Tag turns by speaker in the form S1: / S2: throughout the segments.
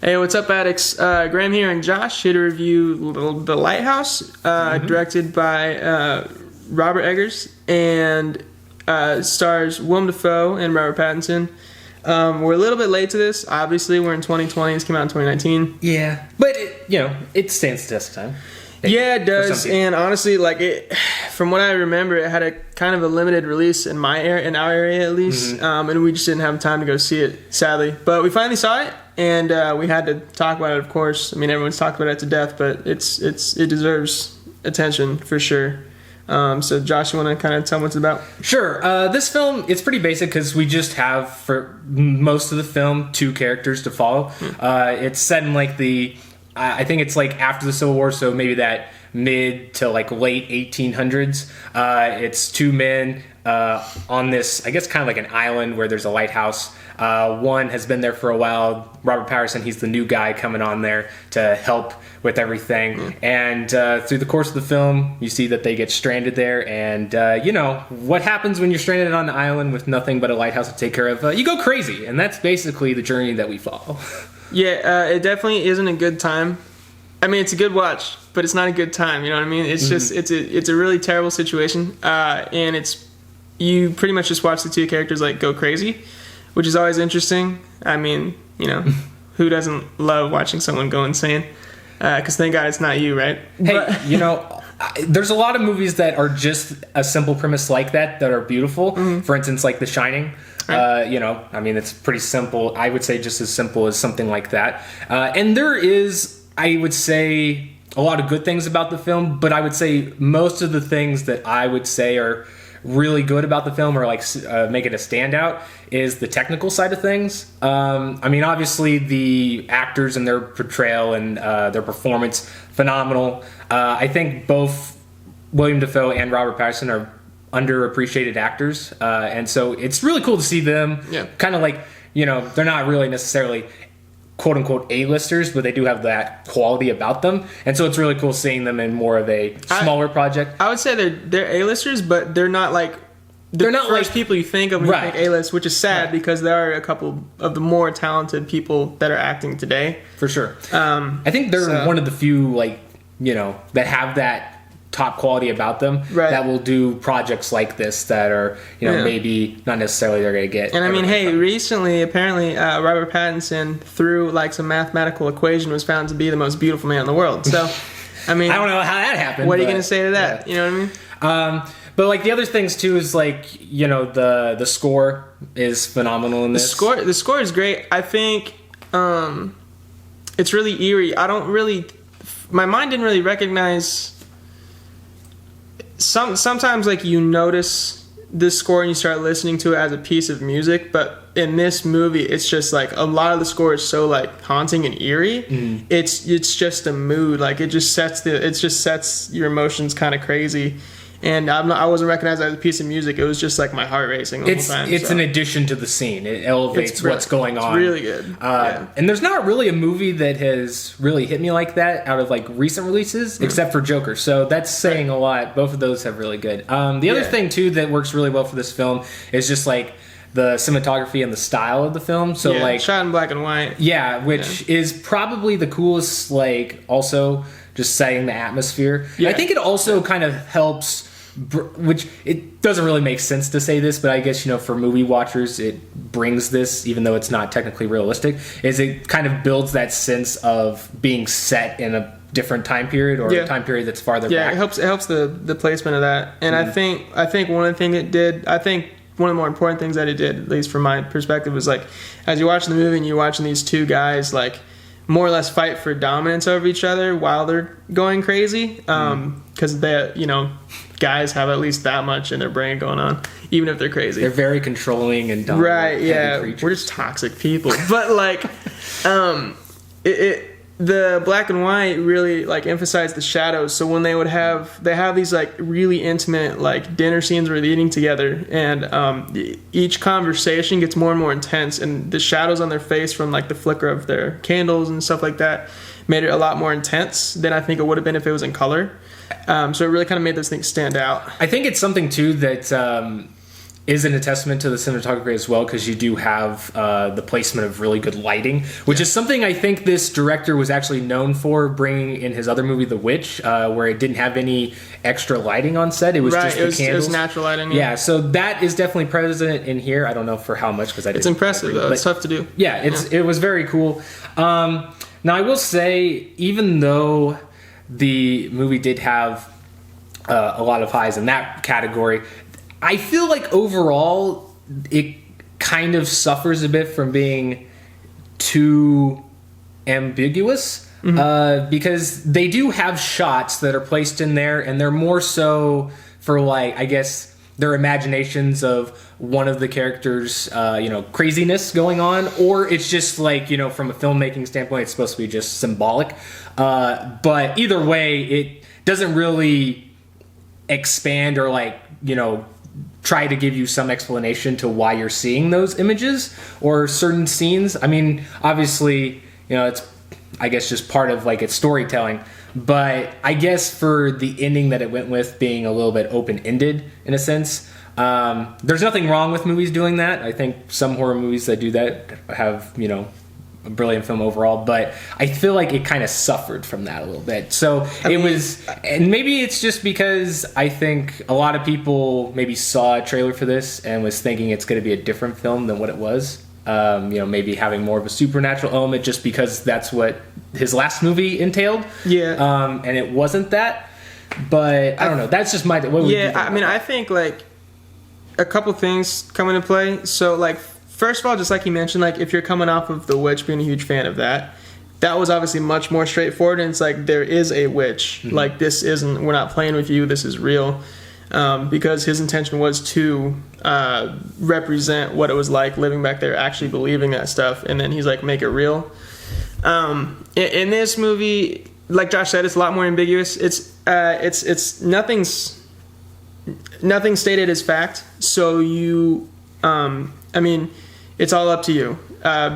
S1: Hey, what's up, Addicts? Graham here and Josh here to review The Lighthouse, directed by Robert Eggers, and stars Willem Dafoe and Robert Pattinson. We're a little bit late to this. Obviously, we're in 2020. This came out in 2019.
S2: Yeah, but it stands the test of time.
S1: Yeah, it does. And honestly, from what I remember, it had a kind of a limited release in our area at least, and we just didn't have time to go see it, sadly. But we finally saw it, and we had to talk about it. Of course, I mean, everyone's talked about it to death, but it deserves attention for sure. So Josh, you want to kind of tell them what it's about?
S2: Sure. This film, it's pretty basic because we just have, for most of the film, two characters to follow. It's set in I think it's after the Civil War, so maybe that mid to late 1800s. It's two men on this, I guess, kind of like an island where there's a lighthouse. One has been there for a while. Robert Pattinson, he's the new guy coming on there to help with everything. And through the course of the film, you see that they get stranded there. And, what happens when you're stranded on an island with nothing but a lighthouse to take care of? You go crazy. And that's basically the journey that we follow.
S1: Yeah, it definitely isn't a good time. I mean, it's a good watch, but it's not a good time. You know what I mean? It's just it's a really terrible situation, and you pretty much just watch the two characters go crazy, which is always interesting. I mean, who doesn't love watching someone go insane? Because thank God it's not you, right?
S2: Hey, there's a lot of movies that are just a simple premise like that are beautiful. For instance, like The Shining. Right. It's pretty simple. I would say just as simple as something like that. And there is, I would say, a lot of good things about the film, but I would say most of the things that I would say are really good about the film or make it a standout is the technical side of things. Obviously the actors and their portrayal and their performance, phenomenal. I think both William Dafoe and Robert Pattinson are underappreciated actors, and so it's really cool to see them kind of they're not really necessarily quote unquote A-listers, but they do have that quality about them, and so it's really cool seeing them in more of a smaller project.
S1: I would say they're A-listers, but they're not they're not first people you think of when you think A-list, which is sad because there are a couple of the more talented people that are acting today. For sure.
S2: I think they're one of the few that have that top quality about them that will do projects like this that are maybe not necessarily they're going to get.
S1: And recently apparently Robert Pattinson through some mathematical equation was found to be the most beautiful man in the world. So I don't
S2: know how that happened.
S1: What are you going to say to that? You know what I mean?
S2: But the other things too is the score is phenomenal in this.
S1: The score is great. I think it's really eerie. My mind didn't really recognize. Sometimes you notice this score and you start listening to it as a piece of music, but in this movie it's just a lot of the score is so haunting and eerie. It's just a mood. It just sets your emotions kind of crazy. And I wasn't recognized as a piece of music. It was just my heart racing the whole time.
S2: It's an addition to the scene. It elevates what's going on.
S1: It's really good.
S2: And there's not really a movie that has really hit me like that out of recent releases, except for Joker. So that's saying a lot. Both of those have really good. The other thing too that works really well for this film is just the cinematography and the style of the film. So
S1: shot in black and white.
S2: Yeah, which is probably the coolest. Also just setting the atmosphere. Yeah. I think it also kind of helps. Which it doesn't really make sense to say this, but I guess for movie watchers it brings this, even though it's not technically realistic, is it kind of builds that sense of being set in a different time period or a time period that's farther back.
S1: Yeah, it helps the placement of that. And I think one of the things it did, one of the more important things that it did, at least from my perspective, was as you're watching the movie and you're watching these two guys more or less fight for dominance over each other while they're going crazy, because they guys have at least that much in their brain going on, even if they're crazy.
S2: They're very controlling and dominant.
S1: Right, yeah. We're just toxic people. But the black and white really emphasized the shadows. So when they have these really intimate dinner scenes where they're eating together, and each conversation gets more and more intense, and the shadows on their face from the flicker of their candles and stuff like that made it a lot more intense than I think it would have been if it was in color. So it really kind of made those things stand out.
S2: I think it's something too that isn't a testament to the cinematography as well, because you do have the placement of really good lighting, which is something I think this director was actually known for bringing in his other movie, The Witch, where it didn't have any extra lighting on set. It was just the candles. It was
S1: natural lighting.
S2: Yeah, so that is definitely present in here. I don't know for how much, because
S1: it's impressive though. It's tough to do.
S2: Yeah, it was very cool. Now I will say, even though the movie did have a lot of highs in that category, I feel like overall it kind of suffers a bit from being too ambiguous, because they do have shots that are placed in there, and they're more so for, like, I guess, their imaginations of one of the characters' craziness going on, or it's just like, from a filmmaking standpoint, it's supposed to be just symbolic. But either way, it doesn't really expand or, like, try to give you some explanation to why you're seeing those images or certain scenes. I mean, obviously, it's, I guess, just part of, like, its storytelling. But I guess for the ending that it went with being a little bit open-ended in a sense, there's nothing wrong with movies doing that. I think some horror movies that do that have, a brilliant film overall, but I feel like it kind of suffered from that a little bit. So and maybe it's just because I think a lot of people maybe saw a trailer for this and was thinking it's going to be a different film than what it was. Maybe having more of a supernatural element just because that's what his last movie entailed. Yeah. And it wasn't that. But I don't know. That's just my...
S1: I think, like, a couple things come into play. So, like, first of all, just like you mentioned, like, if you're coming off of The Witch, being a huge fan of that was obviously much more straightforward, and it's like, there is a witch. Mm-hmm. Like, we're not playing with you, this is real. Because his intention was to represent what it was like living back there, actually believing that stuff, and then he's like, make it real. In this movie, like Josh said, it's a lot more ambiguous. It's nothing's stated as fact, so it's all up to you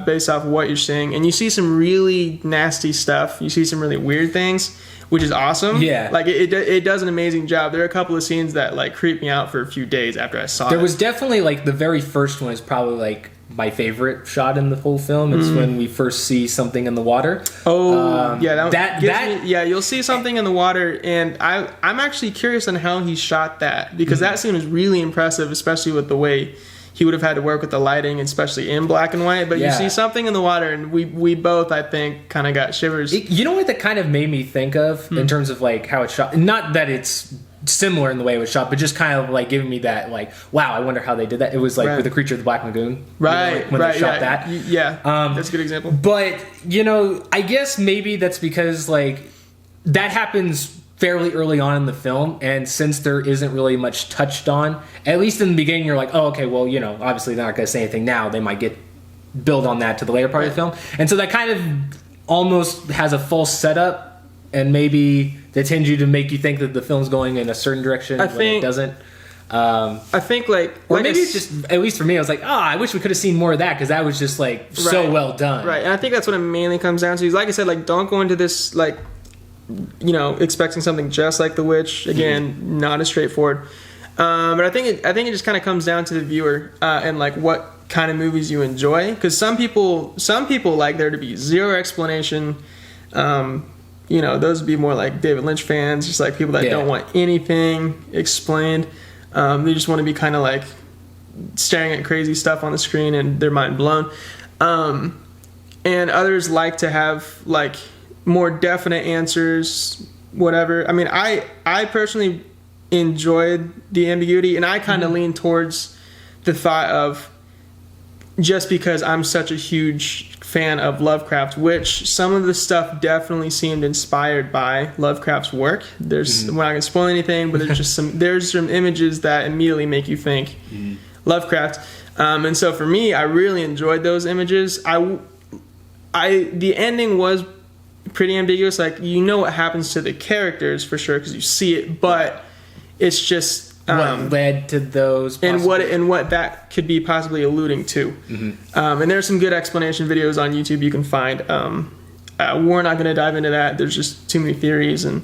S1: based off of what you're seeing. And you see some really nasty stuff. You see some really weird things, which is awesome.
S2: Yeah.
S1: Like, it does an amazing job. There are a couple of scenes that, like, creeped me out for a few days after I saw it.
S2: There was definitely, like, the very first one is probably, like, my favorite shot in the whole film. It's when we first see something in the water.
S1: Oh, yeah. You'll see something in the water, and I'm actually curious on how he shot that, because that scene was really impressive, especially with the way he would have had to work with the lighting, especially in black and white. But you see something in the water, and we both, I think, kind of got shivers.
S2: You know what that kind of made me think of in terms of, like, how it's shot? Not that it's similar in the way it was shot, but just kind of, like, giving me that, like, wow, I wonder how they did that. It was like with The Creature of the Black Lagoon.
S1: Right.
S2: When they shot that.
S1: Yeah. That's a good example.
S2: But, I guess maybe that's because, like, that happens fairly early on in the film, and since there isn't really much touched on, at least in the beginning, you're like, oh, okay, well, obviously they're not going to say anything now. They might build on that to the later part of the film. And so that kind of almost has a false setup, and maybe they tend you to make you think that the film's going in a certain direction when it doesn't.
S1: I think, like...
S2: Or maybe it's just, at least for me, I was like, I wish we could have seen more of that, because that was just, like, so well done.
S1: Right, and I think that's what it mainly comes down to. Like I said, like, don't go into this, like, expecting something just like The Witch. Again, not as straightforward. But I think it just kind of comes down to the viewer and, like, what kind of movies you enjoy. Because some people like there to be zero explanation. Those would be more like David Lynch fans, just like people that don't want anything explained. They just want to be kind of like staring at crazy stuff on the screen and their mind blown. And others like to have, like, more definite answers, whatever. I mean, I personally enjoyed the ambiguity, and I kind of lean towards the thought of, just because I'm such a huge fan of Lovecraft, which some of the stuff definitely seemed inspired by Lovecraft's work. We're not going to spoil anything, but there's some images that immediately make you think Lovecraft. And so for me, I really enjoyed those images. The ending was pretty ambiguous. Like, what happens to the characters for sure, because you see it, but it's just
S2: what led to those possibly.
S1: and what that could be possibly alluding to. And there's some good explanation videos on YouTube you can find. We're not going to dive into that. There's just too many theories, and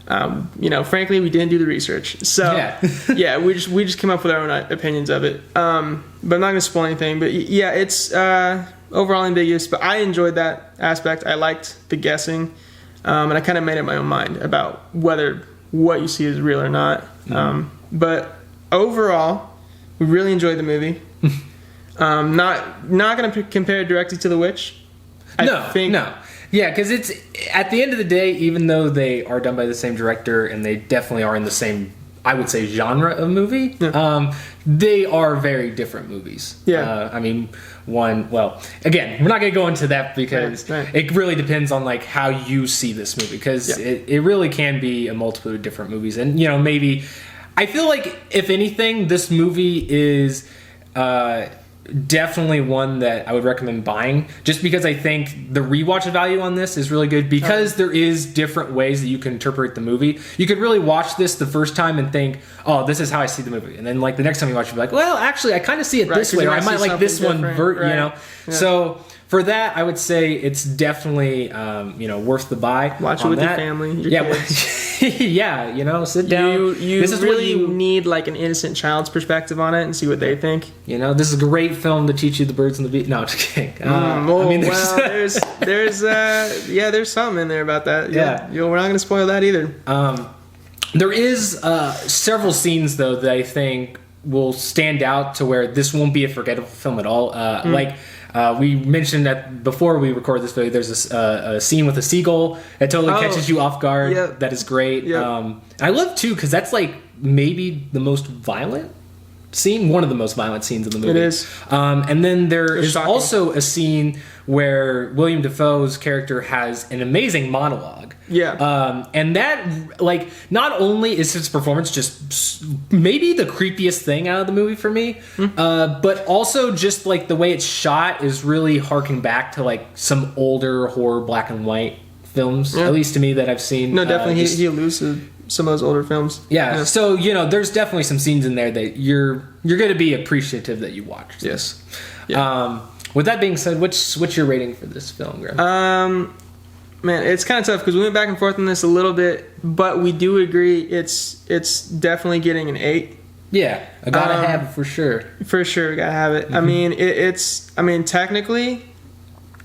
S1: Frankly, we didn't do the research. So, yeah, we just came up with our own opinions of it. But I'm not going to spoil anything. But, yeah, it's overall ambiguous. But I enjoyed that aspect. I liked the guessing. And I kind of made up my own mind about whether what you see is real or not. But overall, we really enjoyed the movie. Not going to compare it directly to The Witch.
S2: No. Yeah, because it's at the end of the day, even though they are done by the same director and they definitely are in the same, I would say, genre of movie, they are very different movies.
S1: Yeah.
S2: Again, we're not going to go into that because it really depends on like how you see this movie, because it really can be a multitude of different movies. And, maybe I feel like if anything, this movie is definitely one that I would recommend buying, just because I think the rewatch value on this is really good, because there is different ways that you can interpret the movie. You could really watch this the first time and think, oh, this is how I see the movie, and then like the next time you watch it, you'll be like, well, actually I kind of see it this way, or I might like this one So for that, I would say it's definitely worth the buy.
S1: Watch it with your family, your kids.
S2: Sit down.
S1: This is really need like an innocent child's perspective on it and see what they think.
S2: This is a great film to teach you the birds and the bees. No, just kidding.
S1: There's something in there about that. We're not going to spoil that either.
S2: There is several scenes though that I think will stand out to where this won't be a forgettable film at all. We mentioned that before we record this video, there's a scene with a seagull that totally catches you off guard.
S1: Yep.
S2: That is great.
S1: Yep.
S2: I love too, because that's like maybe the most violent scene, one of the most violent scenes in the movie.
S1: It is.
S2: And then there is
S1: shocking.
S2: also a scene where William Dafoe's character has an amazing monologue.
S1: Yeah.
S2: And that, like, not only is his performance just maybe the creepiest thing out of the movie for me, but also just, like, the way it's shot is really harking back to, like, some older horror black and white films, at least to me, that I've seen.
S1: No, definitely. He alludes to some of those older films.
S2: Yeah. So, there's definitely some scenes in there that you're going to be appreciative that you watched.
S1: Yes. Yeah.
S2: With that being said, what's your rating for this film, Graham?
S1: Man, it's kind of tough because we went back and forth on this a little bit, but we do agree it's definitely getting an 8.
S2: Yeah, I gotta have it for sure.
S1: For sure, gotta have it. Mm-hmm. I mean, technically,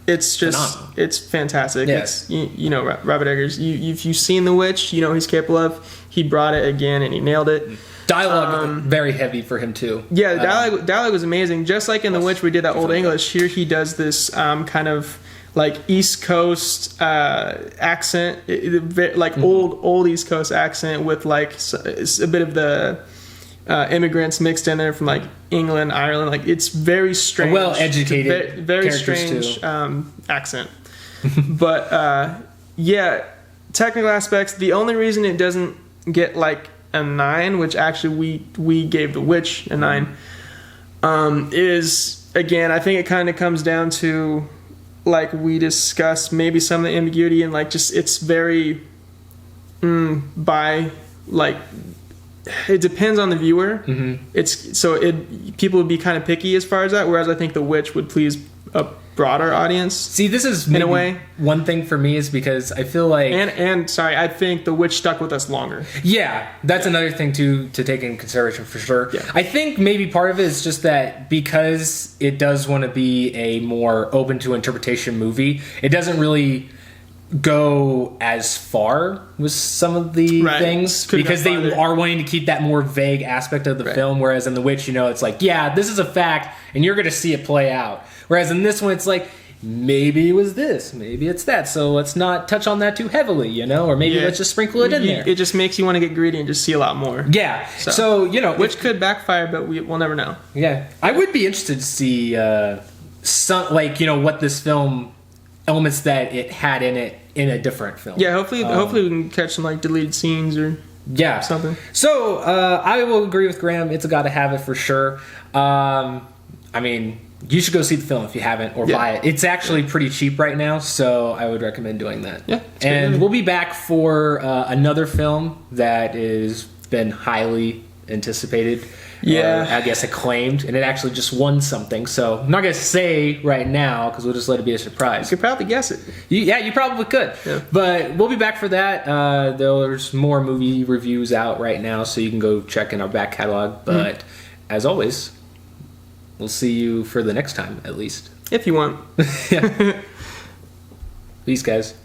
S1: it's just phenomenal. It's fantastic.
S2: Yes.
S1: It's Robert Eggers. If you've seen The Witch, you know what he's capable of. He brought it again and he nailed it.
S2: Dialogue very heavy for him too.
S1: Yeah, the dialogue was amazing. Just like in The Witch, we did that Old English. Here he does this kind of like East Coast accent, old East Coast accent with like a bit of the immigrants mixed in there from like England, Ireland. Like it's very strange,
S2: well educated,
S1: very strange accent. But technical aspects. The only reason it doesn't get like a 9, which actually we gave The Witch a 9, is again, I think it kind of comes down to, like we discussed, maybe some of the ambiguity and like just it's very it depends on the viewer. Mm-hmm. People would be kind of picky as far as that, whereas I think The Witch would please a broader audience.
S2: See, this is maybe in a way one thing for me is because I feel like
S1: I think The Witch stuck with us longer.
S2: Yeah, that's another thing to take in consideration for sure.
S1: Yeah.
S2: I think maybe part of it is just that because it does want to be a more open to interpretation movie, it doesn't really go as far with some of the things because they are wanting to keep that more vague aspect of the film, whereas in The Witch, it's like, yeah, this is a fact and you're going to see it play out. Whereas in this one, it's like, maybe it was this, maybe it's that, so let's not touch on that too heavily, or maybe let's just sprinkle it in there.
S1: It just makes you want to get greedy and just see a lot more.
S2: Yeah. So
S1: which could backfire, but we'll never know.
S2: Yeah. I would be interested to see some, what this film, elements that it had in it in a different film.
S1: Yeah, hopefully we can catch some like deleted scenes or something.
S2: So I will agree with Graham. It's got to have it for sure. You should go see the film if you haven't, or buy it. It's actually pretty cheap right now, so I would recommend doing that.
S1: Yeah,
S2: and we'll be back for another film that has been highly anticipated.
S1: Yeah.
S2: Or, I guess acclaimed, and it actually just won something. So I'm not gonna say right now because we'll just let it be a surprise.
S1: You could probably guess it.
S2: You probably could.
S1: Yeah.
S2: But we'll be back for that. There's more movie reviews out right now, so you can go check in our back catalog. But as always, we'll see you for the next time, at least.
S1: If you want.
S2: Yeah. Peace, guys.